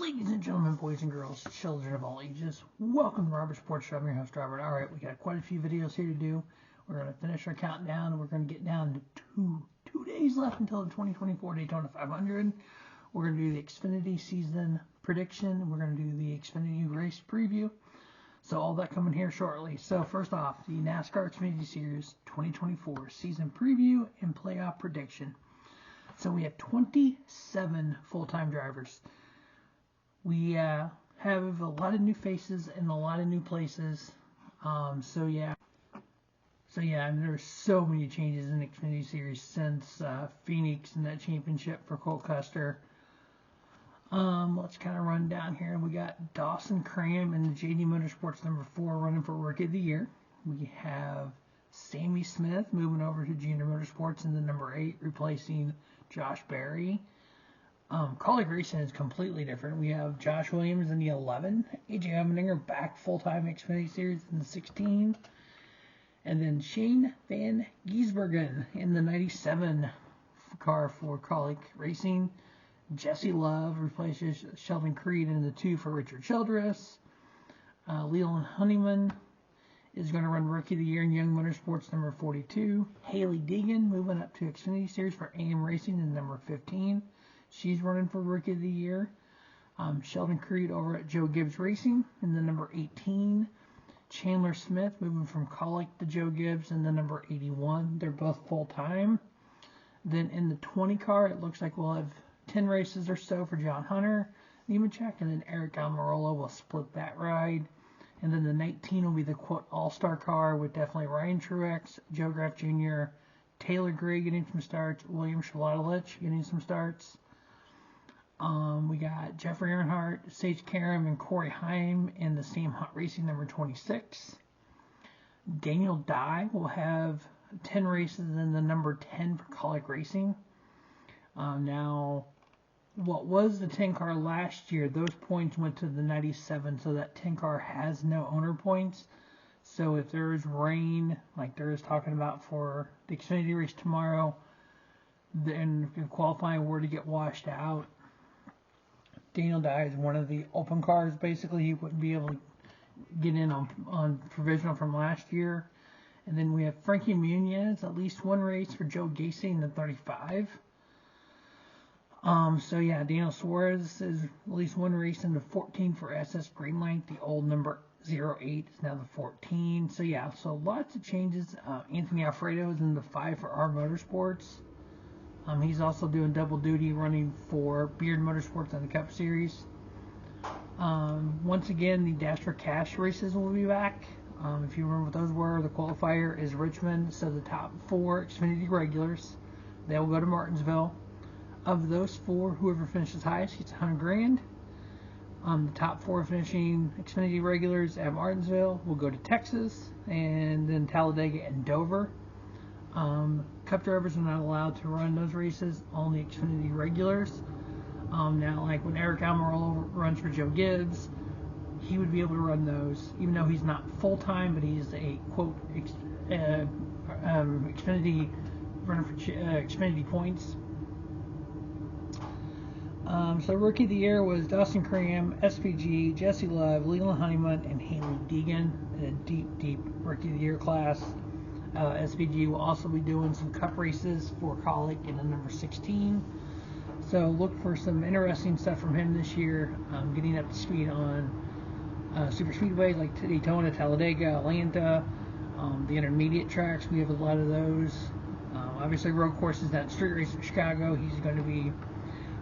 Ladies and gentlemen, boys and girls, children of all ages, welcome to Robert Sports Show. I'm your host, Robert. Alright, we got quite a few videos here to do. We're going to finish our countdown, and we're going to get down to two days left until the 2024 Daytona 500. We're going to do the Xfinity season prediction. We're going to do the Xfinity race preview. So all that coming here shortly. So first off, the NASCAR Xfinity Series 2024 season preview and playoff prediction. So we have 27 full-time drivers. We have a lot of new faces and a lot of new places. So yeah, and there's so many changes in the Xfinity Series since Phoenix and that championship for Cole Custer. Let's kind of run down here. We got Dawson Cram in the JD Motorsports number 4 running for Rookie of the Year. We have Sammy Smith moving over to Junior Motorsports in the number 8, replacing Josh Berry. Colleague Racing is completely different. We have Josh Williams in the 11, AJ Allmendinger back full-time Xfinity Series in the 16, and then Shane Van Gisbergen in the 97 car for Colleague Racing. Jesse Love replaces Sheldon Creed in the 2 for Richard Childress. Leland Honeyman is going to run Rookie of the Year in Young Motorsports number 42. Haley Deegan moving up to Xfinity Series for AM Racing in number 15. She's running for Rookie of the Year. Sheldon Creed over at Joe Gibbs Racing in the number 18. Chandler Smith moving from Colic to Joe Gibbs in the number 81. They're both full-time. Then in the 20 car, it looks like we'll have 10 races or so for John Hunter, Nemechek, and then Eric Almirola will split that ride. And then the 19 will be the quote all-star car with definitely Ryan Truex, Joe Graff Jr., Taylor Gray getting some starts, William Shalatolich getting some starts. We got Jeffrey Earnhardt, Sage Karam, and Corey Heim in the same Hot Racing number 26. Daniel Dye will have 10 races in the number 10 for Colic Racing. Now, what was the 10 car last year, those points went to the 97, so that 10 car has no owner points. So if there is rain, like there is talking about for the Xfinity race tomorrow, then if qualifying were to get washed out, Daniel Dye is one of the open cars. Basically, he wouldn't be able to get in on provisional from last year. And then we have Frankie Muniz, at least one race for Joe Gacy in the 35. So yeah, Daniel Suarez is at least one race in the 14 for SS Greenlight. The old number 08 is now the 14. So yeah, so lots of changes. Anthony Alfredo is in the 5 for R Motorsports. He's also doing double duty running for Beard Motorsports on the Cup Series. Once again, the Dash for Cash races will be back. If you remember what those were, the qualifier is Richmond, so the top 4 Xfinity regulars, they will go to Martinsville. Of those 4, whoever finishes highest gets $100,000. The top 4 finishing Xfinity regulars at Martinsville will go to Texas, and then Talladega and Dover. Cup drivers are not allowed to run those races, only Xfinity regulars. Now, like when Eric Almirola runs for Joe Gibbs, he would be able to run those, even though he's not full-time, but he's a, quote, Xfinity runner for Xfinity points. So Rookie of the Year was Dawson Cram, SPG, Jesse Love, Leland Honeyman, and Haley Deegan in a deep Rookie of the Year class. SPG will also be doing some cup races for Colic in the number 16. So look for some interesting stuff from him this year, getting up to speed on super speedways like Daytona, Talladega, Atlanta, the intermediate tracks. We have a lot of those. Obviously road courses, that street race in Chicago, he's going to be...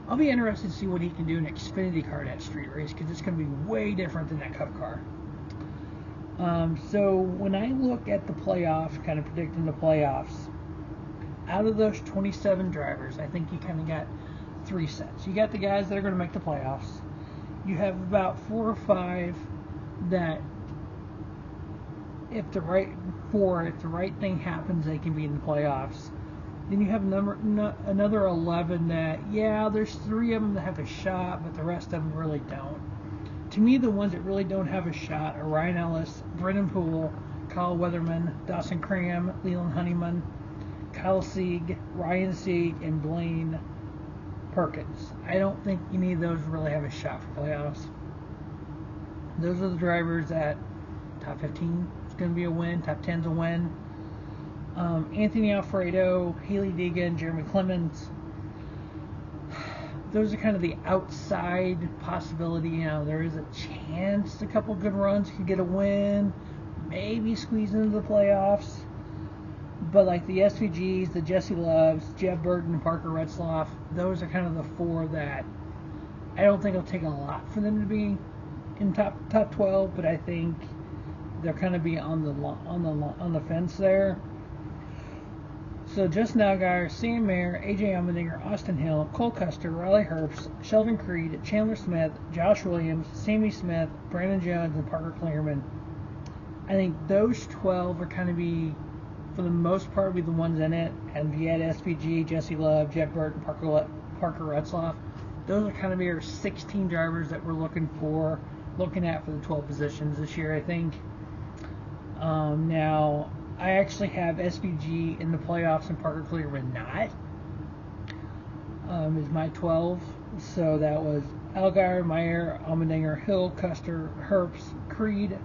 I'll be interested to see what he can do in an Xfinity car at street race, because it's going to be way different than that cup car. So when I look at the playoffs, kind of predicting the playoffs, out of those 27 drivers, I think you kind of got 3 sets. You got the guys that are going to make the playoffs. You have about 4 or 5 that, if the right thing happens, they can be in the playoffs. Then you have another 11 that, yeah, there's 3 of them that have a shot, but the rest of them really don't. To me, the ones that really don't have a shot are Ryan Ellis, Brendan Poole, Kyle Weatherman, Dawson Cram, Leland Honeyman, Kyle Sieg, Ryan Sieg, and Blaine Perkins. I don't think any of those really have a shot for playoffs. Those are the drivers that top 15 is going to be a win, top 10 is a win. Anthony Alfredo, Haley Deegan, Jeremy Clements. Those are kind of the outside possibility. You know, there is a chance a couple good runs could get a win, maybe squeeze into the playoffs. But like the SVGs, the Jesse Loves, Jeb Burton, and Parker Retzlaff, those are kind of the four that I don't think it'll take a lot for them to be in top 12. But I think they're kind of be on the fence there. So Justin Allgaier, Sam Mayer, AJ Allmendinger, Austin Hill, Cole Custer, Riley Herbst, Sheldon Creed, Chandler Smith, Josh Williams, Sammy Smith, Brandon Jones, and Parker Clearman. I think those 12 are kind of be, for the most part, be the ones in it. And if you had SVG, Jesse Love, Jeff Burton, Parker Retzlaff, those are kind of your 16 drivers that we're looking at for the 12 positions this year, I think. Now, I actually have SVG in the playoffs and Parker Clearman not. Is my 12. So that was Allgaier, Meyer, Allmendinger, Hill, Custer, Herbst, Creed,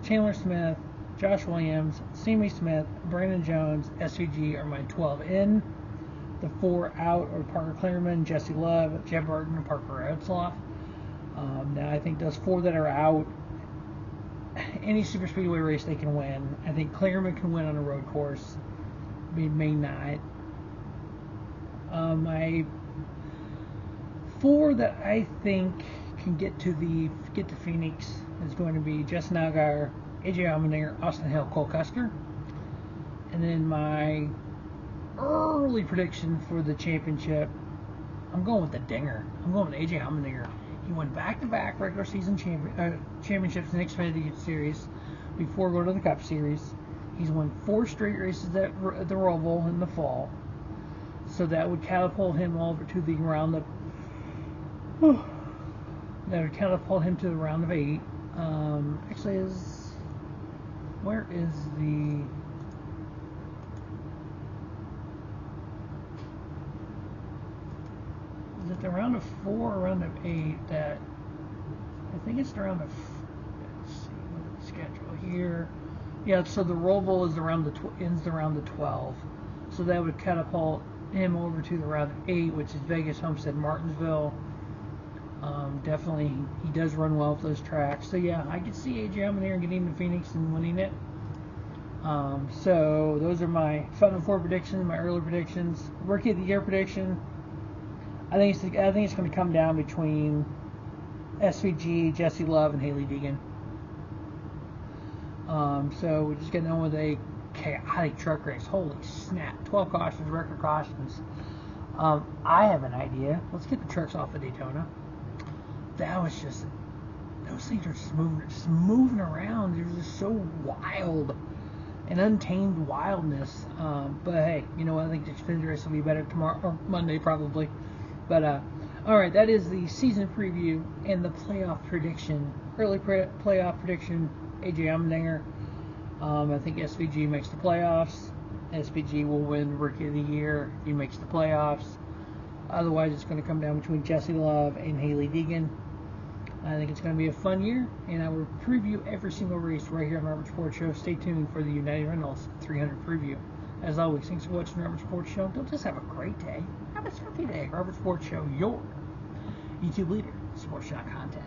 Chandler Smith, Josh Williams, Sammy Smith, Brandon Jones, SVG are my 12 in. The 4 out are Parker Clearman, Jesse Love, Jeb Burton, and Parker Retzlaff. Now I think those 4 that are out, any super speedway race they can win. I think Clearman can win on a road course. May not. My 4 that I think can get to Phoenix is going to be Justin Allgaier, AJ Allmendinger, Austin Hill, Cole Custer. And then my early prediction for the championship, I'm going with the Dinger. I'm going with AJ Allmendinger. He won back-to-back regular season championships in the Xfinity Series before going to the Cup Series. He's won 4 straight races at the Roval in the fall. So that would catapult him over to the round of... That would catapult him to the round of 8. Actually, where is the... Is it the round of 4 or round of 8 that... I think it's the round of... Let's see, what is the schedule here? Yeah, so the Roval is ends the round of 12. So that would catapult him over to the round of 8, which is Vegas, Homestead, Martinsville. Definitely, he does run well with those tracks. So yeah, I could see AJ Allmendinger getting to Phoenix and winning it. So those are my Final Four predictions, my early predictions. Rookie of the Year prediction. I think it's going to come down between SVG, Jesse Love, and Haley Deegan. So we're just getting on with a chaotic truck race. Holy snap! 12 cautions, record cautions. I have an idea. Let's get the trucks off of Daytona. That was just, those things are just moving around. They're just so wild, an untamed wildness. But hey, you know what? I think the Xfinity race will be better tomorrow or Monday probably. But all right, that is the season preview and the playoff prediction. Early playoff prediction: AJ Allmendinger. I think SVG makes the playoffs. SVG will win Rookie of the Year. He makes the playoffs. Otherwise, it's going to come down between Jesse Love and Haley Deegan. I think it's going to be a fun year, and I will preview every single race right here on Robert Sports Show. Stay tuned for the United Rentals 300 preview. As always, thanks for watching Robert Sports Show. Don't just have a great day. Have a happy day. Robert Sports Show, your YouTube leader, sports shop content.